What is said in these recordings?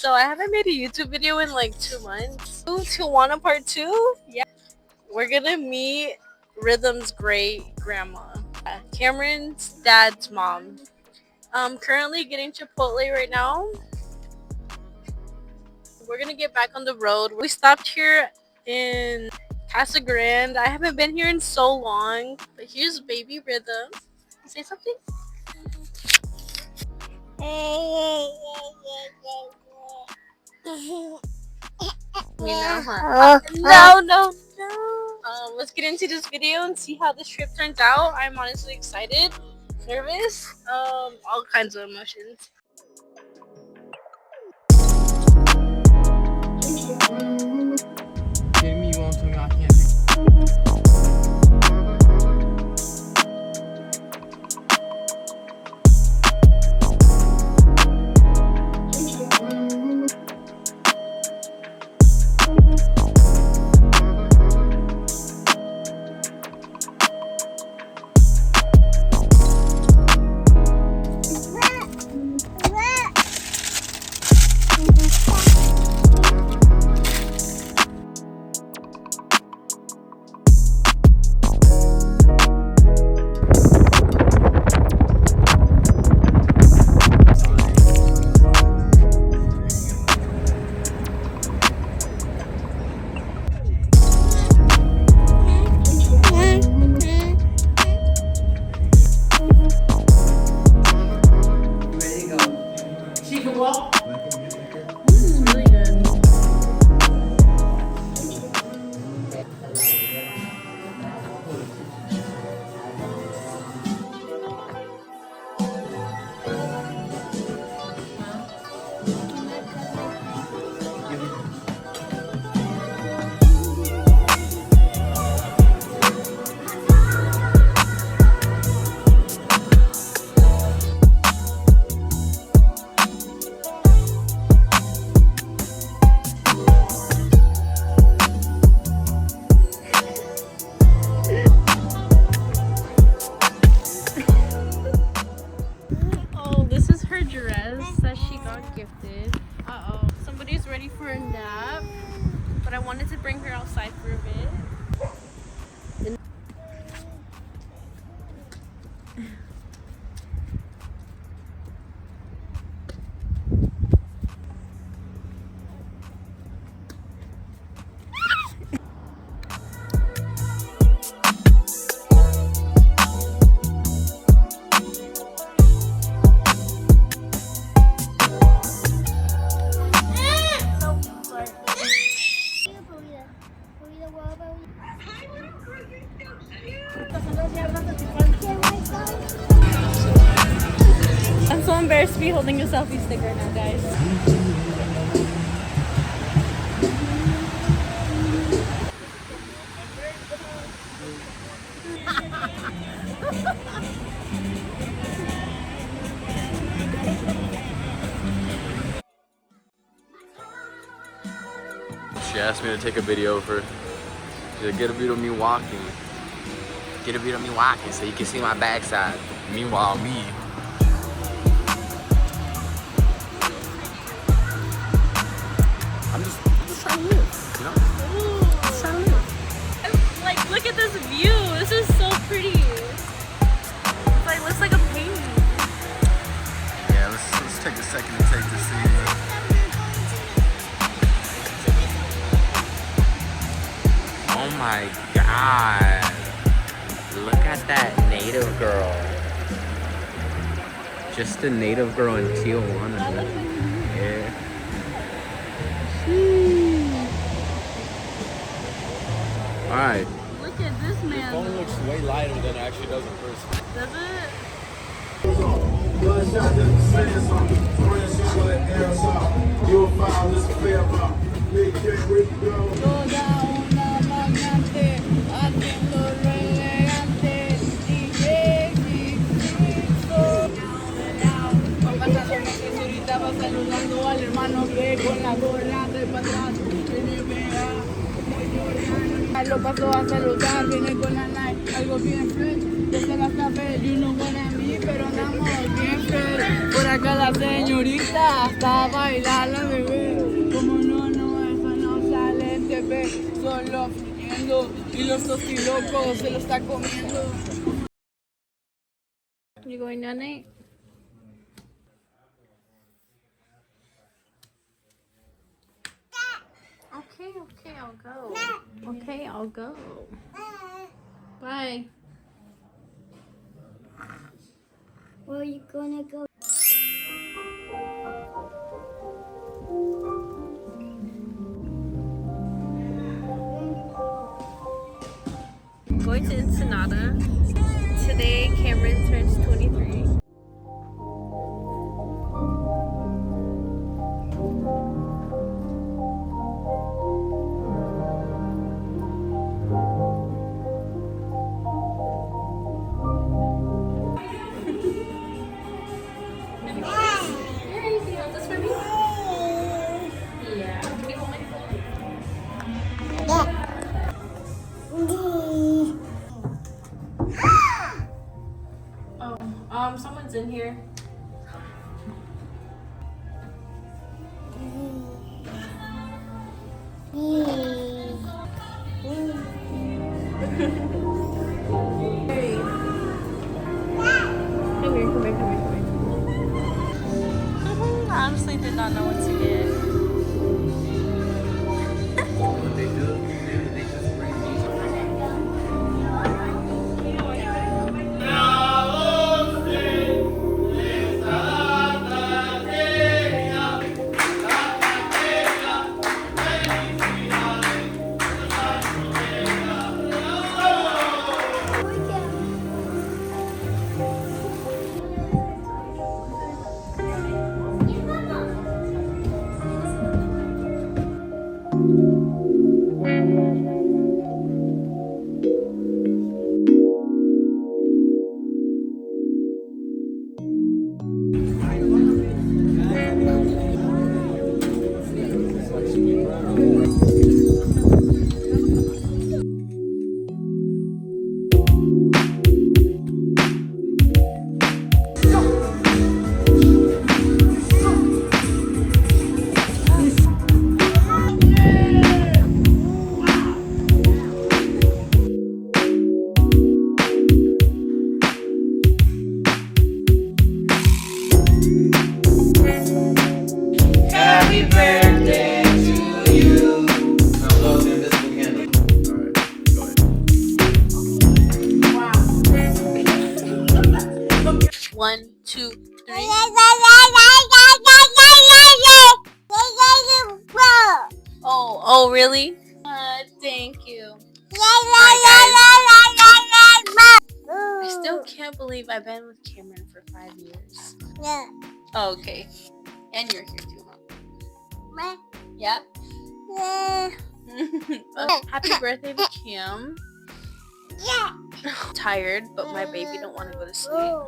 So I haven't made a YouTube video in like 2 months. Tijuana part 2? Yeah. We're gonna meet Rhythm's great grandma, Cameron's dad's mom. Currently getting Chipotle right now. We're gonna get back on the road. We stopped here in Casa Grande. I haven't been here in so long. But here's baby Rhythm. Say something? Me now, huh? No. Let's get into this video and see how this trip turns out. I'm honestly excited, nervous, all kinds of emotions. Kidding me? You won't tell me I can't drink. This is her dress that she got gifted. Somebody's ready for a nap, but I wanted to bring her outside for a bit. I'm so embarrassed to be holding a selfie stick right now, guys. She asked me to take a video of her. She said, get a video of me walking. Get a video of me walking so you can see my backside. Meanwhile, me. I'm just trying to live, you know? Just trying to live. Like, look at this view. This is so pretty. It's like, looks like a painting. Yeah, let's take a second to take this scene. Oh my God. Look at that native girl. Just a native girl in Tijuana. Yeah. Alright. Look at this man. Your phone looks way lighter than it actually does in person. Does it? Saludando al hermano que con la gorra de patrón tiene vea. Lo pasó a saludar, viene con la night. algo bien fresh. Desde la café, you know what I mean, pero andamos bien fresh. Por acá la señorita hasta bailar la bebé. Como no, eso no sale en TV. Solo fluyendo y los tostilocos se lo está comiendo. You going down, Nate? Okay, I'll go. Okay, I'll go. Bye. Where are you gonna go? Going to Ensenada. Today, Cameron turns 23. Someone's in here. Come here. I honestly did not know what to get. What they do, they just bring One, two, three. Oh, really? Thank you. I still can't believe I've been with Cameron for 5 years. Yeah. Oh, okay. And you're here too, huh? Yep. Happy birthday to Kim. Yeah. Tired, but my baby don't want to go to sleep.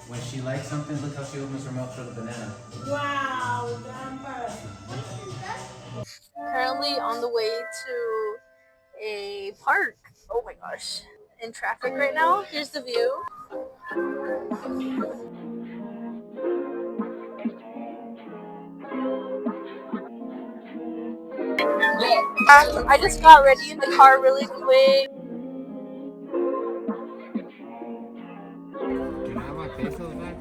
When she likes something, look how she opens her mouth for the banana. Wow, trampa. Currently on the way to a park. Oh my gosh. In traffic right now. Here's the view. I just got ready in the car really quick. Do you have my pesos back?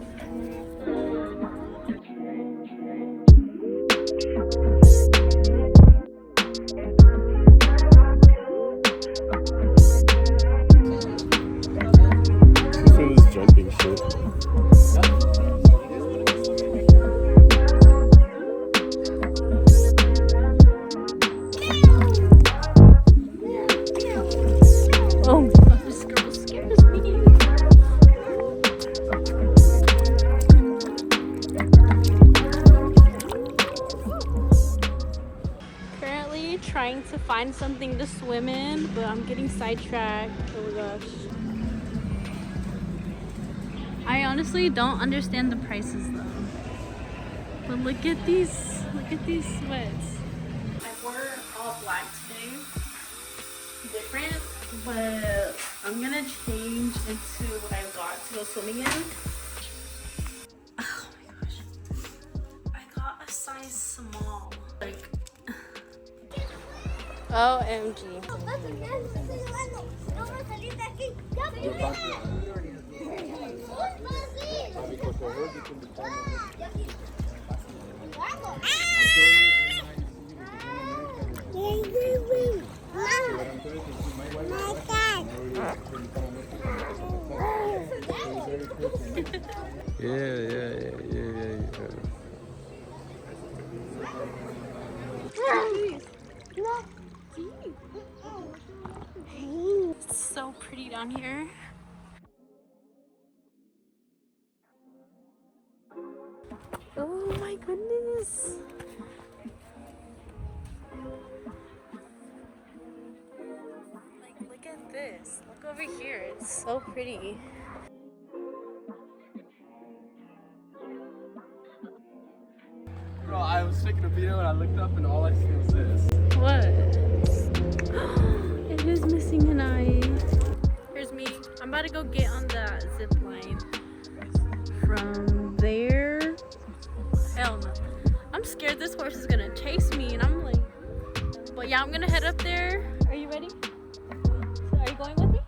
This is jumping shit. Oh, this girl scares me. Currently trying to find something to swim in, but I'm getting sidetracked. Oh my gosh. I honestly don't understand the prices though. But look at these sweats. I wore all black today. Different, but I'm gonna change into what I got to go swimming in. Oh my gosh. I got a size small. Like OMG. Yeah. It's so pretty down here. Oh my goodness. Like, look at this. Look over here. It's so pretty. Bro, I was taking a video and I looked up and all I see was this. What? It is missing an eye. Here's me. I'm about to go get on the zip line. From there. Hell no. I'm scared this horse is gonna chase me and I'm like. But yeah, I'm gonna head up there. Are you ready? Are you going with me?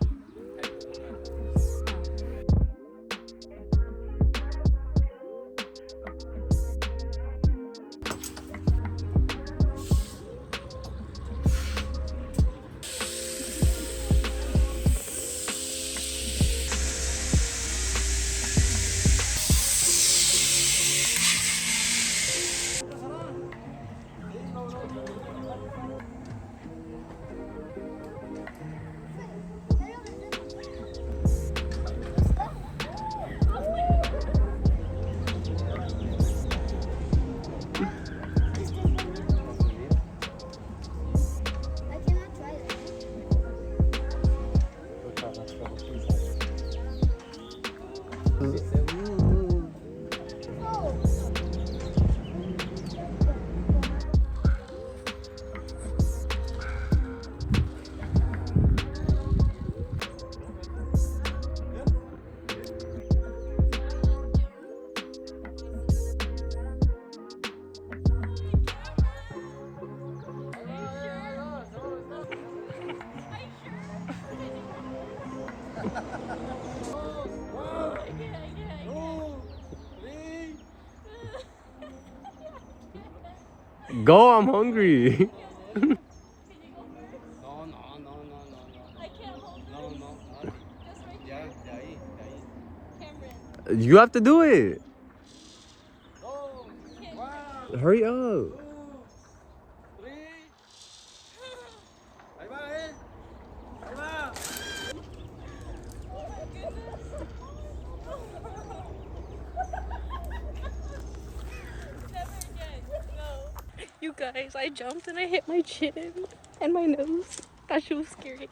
Go, I'm hungry. No. I can't hold No. Just right Ya, de ahí. Cameron. You have to do it. Go. One, Hurry up. 2, 3. Ahí va, Ahí va. You guys, I jumped and I hit my chin and my nose. That shit was scary.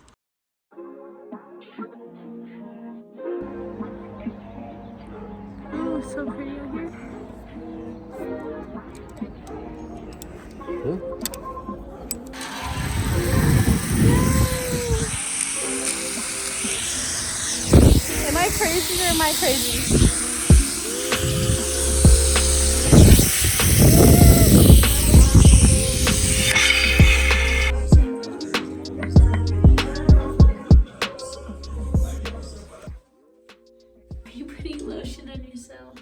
so pretty out here. Am I crazy or am I crazy? Are you putting lotion on yourself?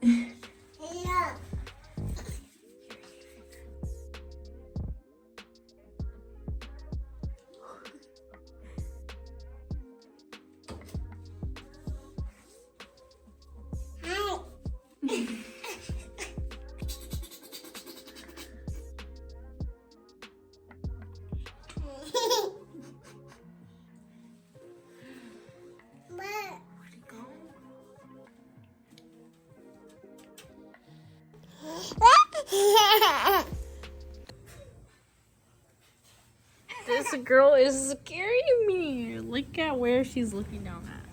Yeah. This girl is scaring me. Look at where she's looking down at.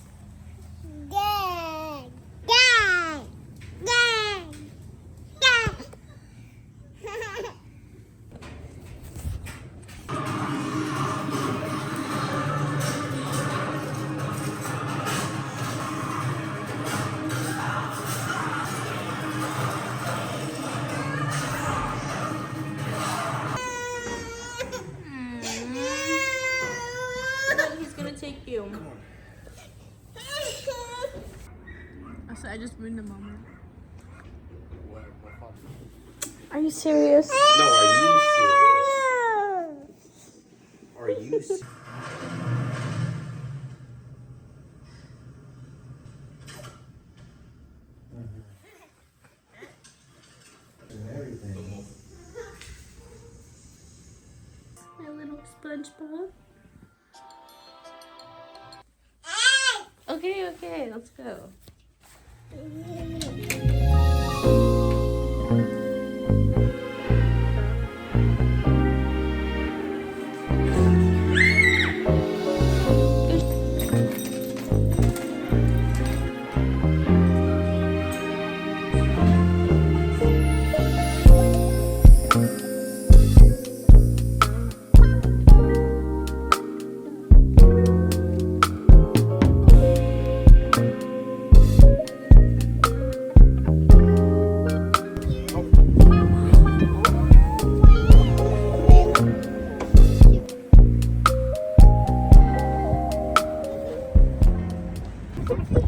Dad. Dad. Dad. Dad. He's gonna take you. I just ruined the moment. Are you serious? No, are you serious? Are you serious? My little SpongeBob. Okay, let's go.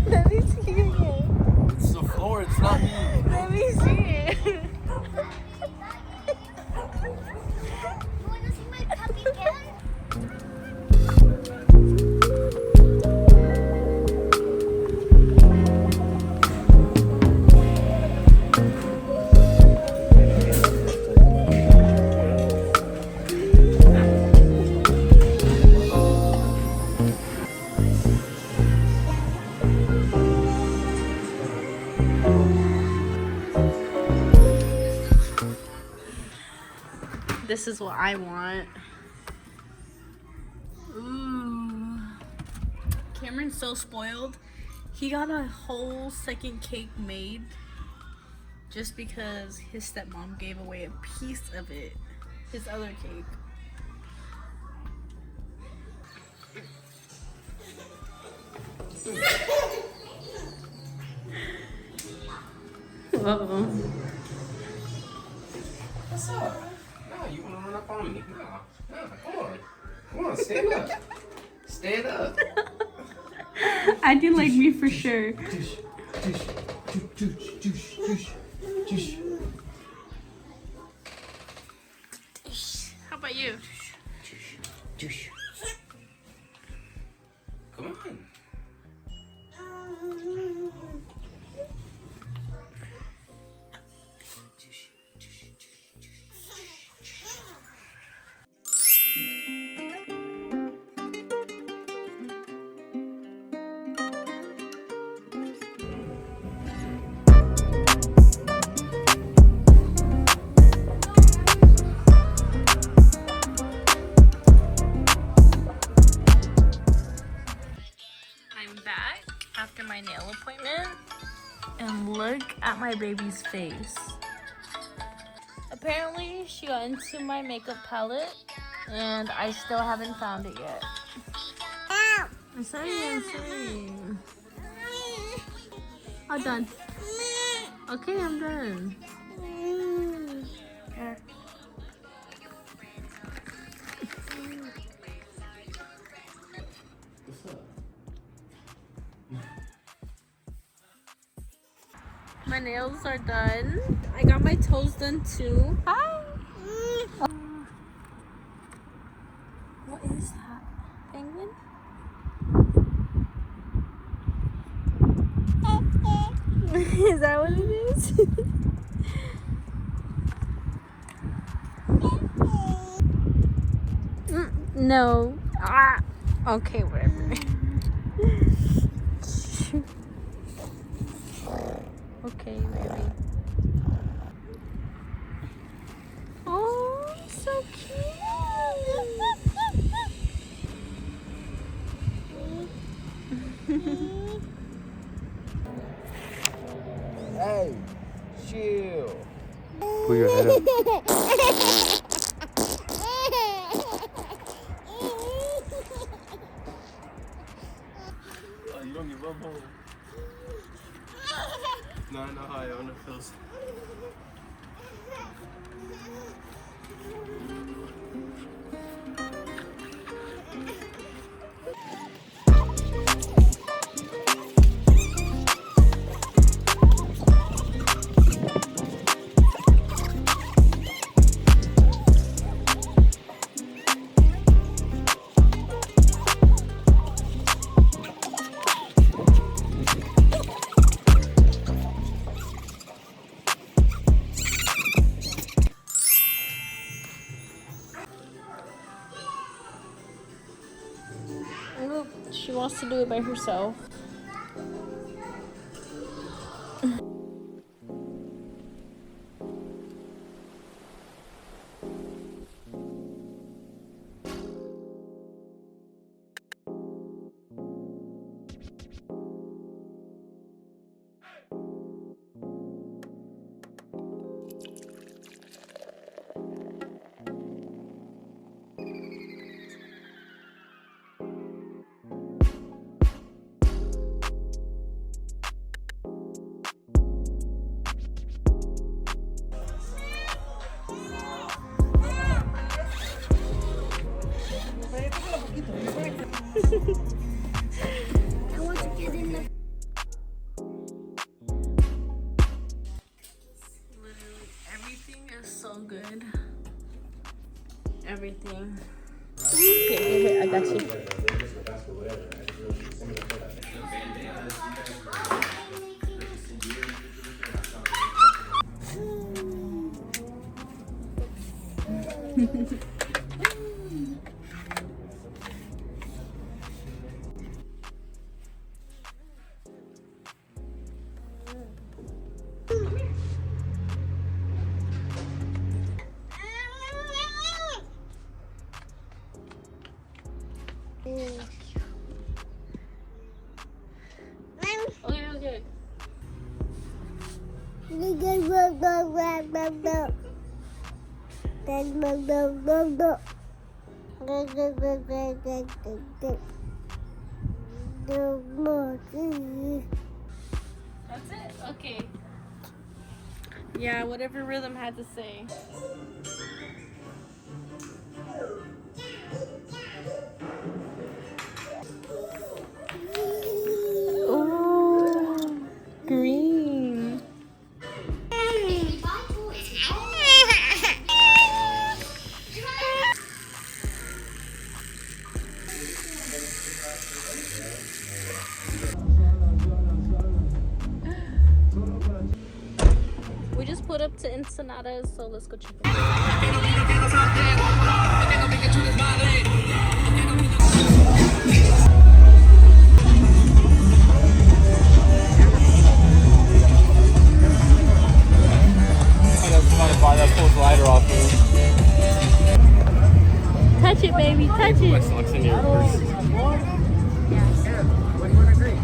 Let me see it again. It's the floor, it's not me. Let me see it. You want to see my puppy again? This is what I want. Ooh. Cameron's so spoiled. He got a whole second cake made just because his stepmom gave away a piece of it. His other cake. Uh-oh. What's up? No, you wanna run up on me? No, come on. Come on, stand up. Stand up. I do like me for sure. How about you? Come on. my nail appointment. And look at my baby's face. Apparently, she got into my makeup palette, and I still haven't found it yet. I'm sorry. I'm done. Okay, I'm done. Here. My nails are done. I got my toes done too. Hi. What is that? Penguin? Is that what it is? No. Ah. Okay, whatever. Okay, baby. Oh, so cute. Hey, chill. Pull your head up. Oh, you don't give up, huh? No, I know how I own it feels. Look, she wants to do it by herself. I want to get in the. Literally everything is so good. Everything. Okay, here, I got you. Okay. That's it? Okay. Yeah, whatever Rhythm had to say. Oh, green. We just put up to Ensenada, so let's go check it out. Touch it, baby, touch it. My socks in your purse. What do you want to drink?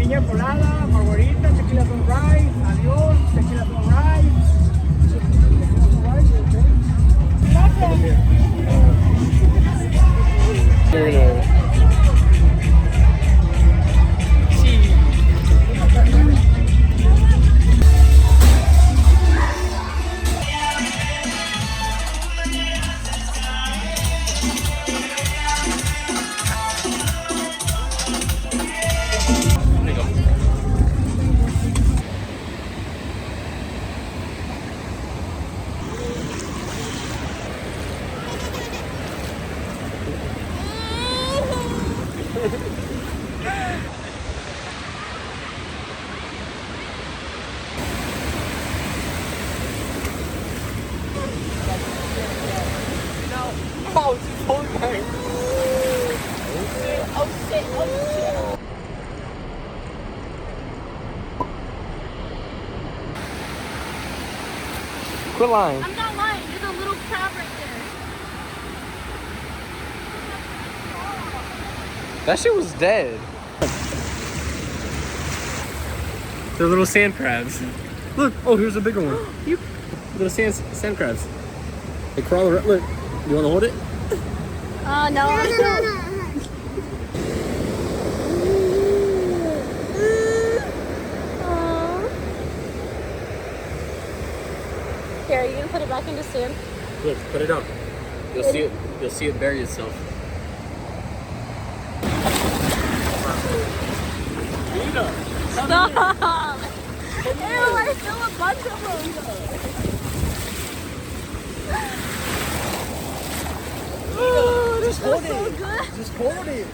piña colada, margarita, tequila sunrise, adiós, tequila sunrise. Oh, she's holding my. Quit lying. I'm not lying. There's a little crab right there. That shit was dead. They're little sand crabs. Look, oh, here's a bigger one. You little sand crabs. They crawl around. Look, you want to hold it? No, I don't. Here, are you gonna put it back into sand? Look, put it up. You'll see it. You'll see it bury itself. Stop! Ew, I feel a bunch of them. Oh, this feels so good. Just hold it.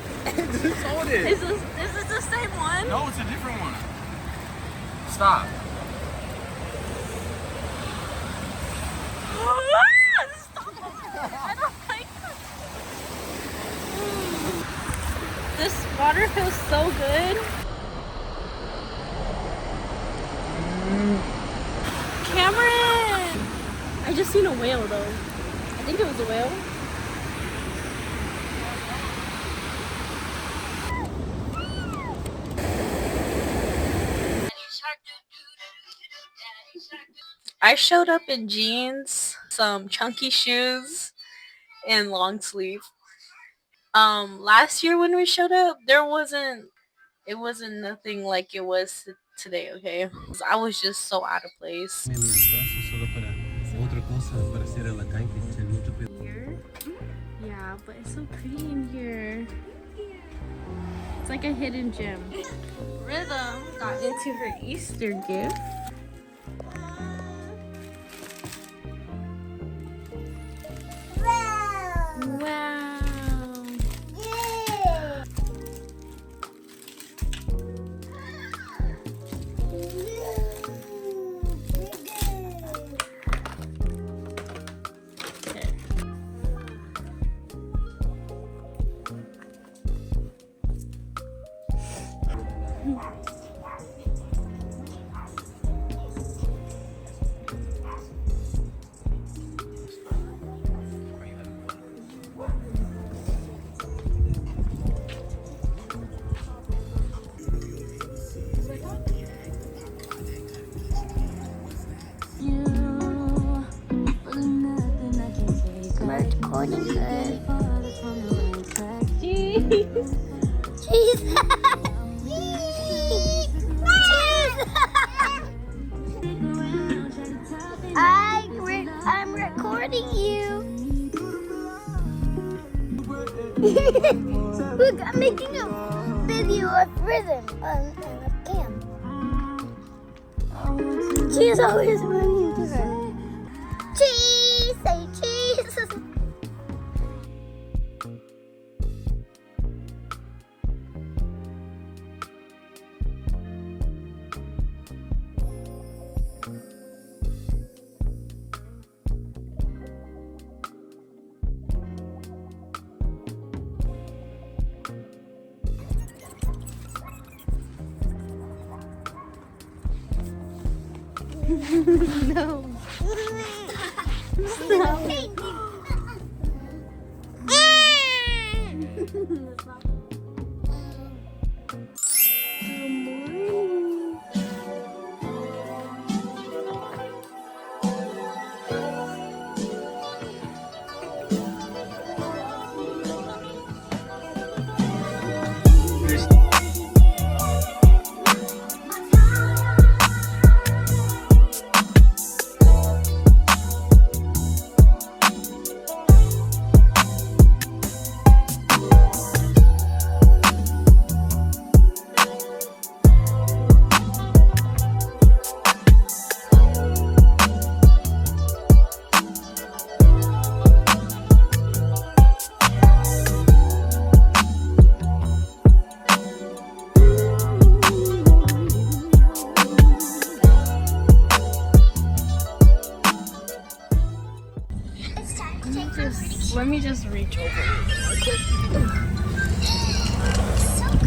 Just hold it. Is this the same one? No, it's a different one. Stop. I don't like this. This water feels so good. Cameron! I just seen a whale though. I think it was a whale. I showed up in jeans, some chunky shoes, and long sleeve. Last year when we showed up, it wasn't nothing like it was today, okay? I was just so out of place. Here? Yeah, but it's so pretty in here. It's like a hidden gem. Rhythm got into her Easter gift. Wow. Recording good. Jeez. Cheese. I'm recording you. Look, I'm making a video of Rhythm on a cam. She's always running to her. Cheese! Say cheese! No. Stop. Good morning. just reach over. So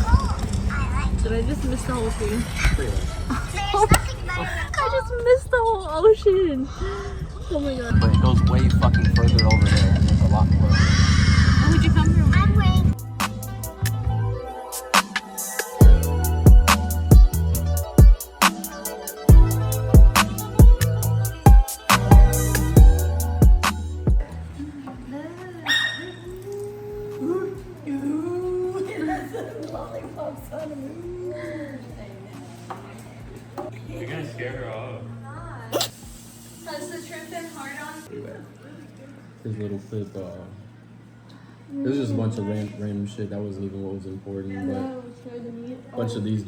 cool. I like Did I just miss the whole thing? There's nothing better than I just missed the whole ocean. Oh my god. But it goes way fucking further over there, and there's a lot more. Who'd you come from? I'm wearing You're gonna scare her off. Has the trip been hard on? His little clip, it was just a bunch of random shit. That wasn't even what was important, but a bunch of these.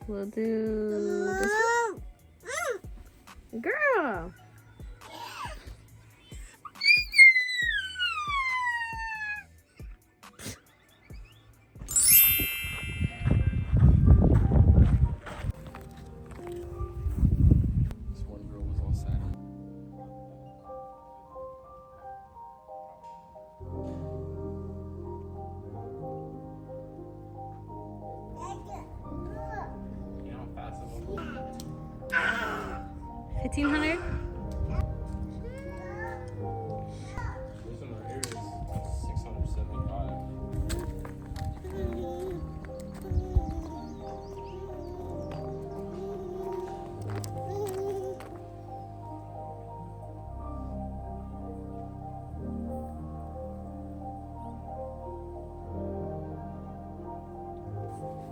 We'll do this one. Girl. This one girl was all sad. You know how fast it was? 1500? This one right here is 675.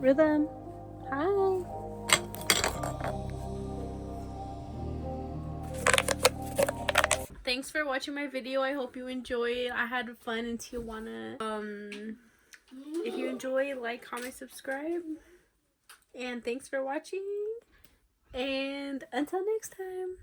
Rhythm. Hi. Thanks for watching my video. I hope you enjoyed. I had fun in Tijuana. If you enjoy, like, comment, subscribe. And thanks for watching. And until next time.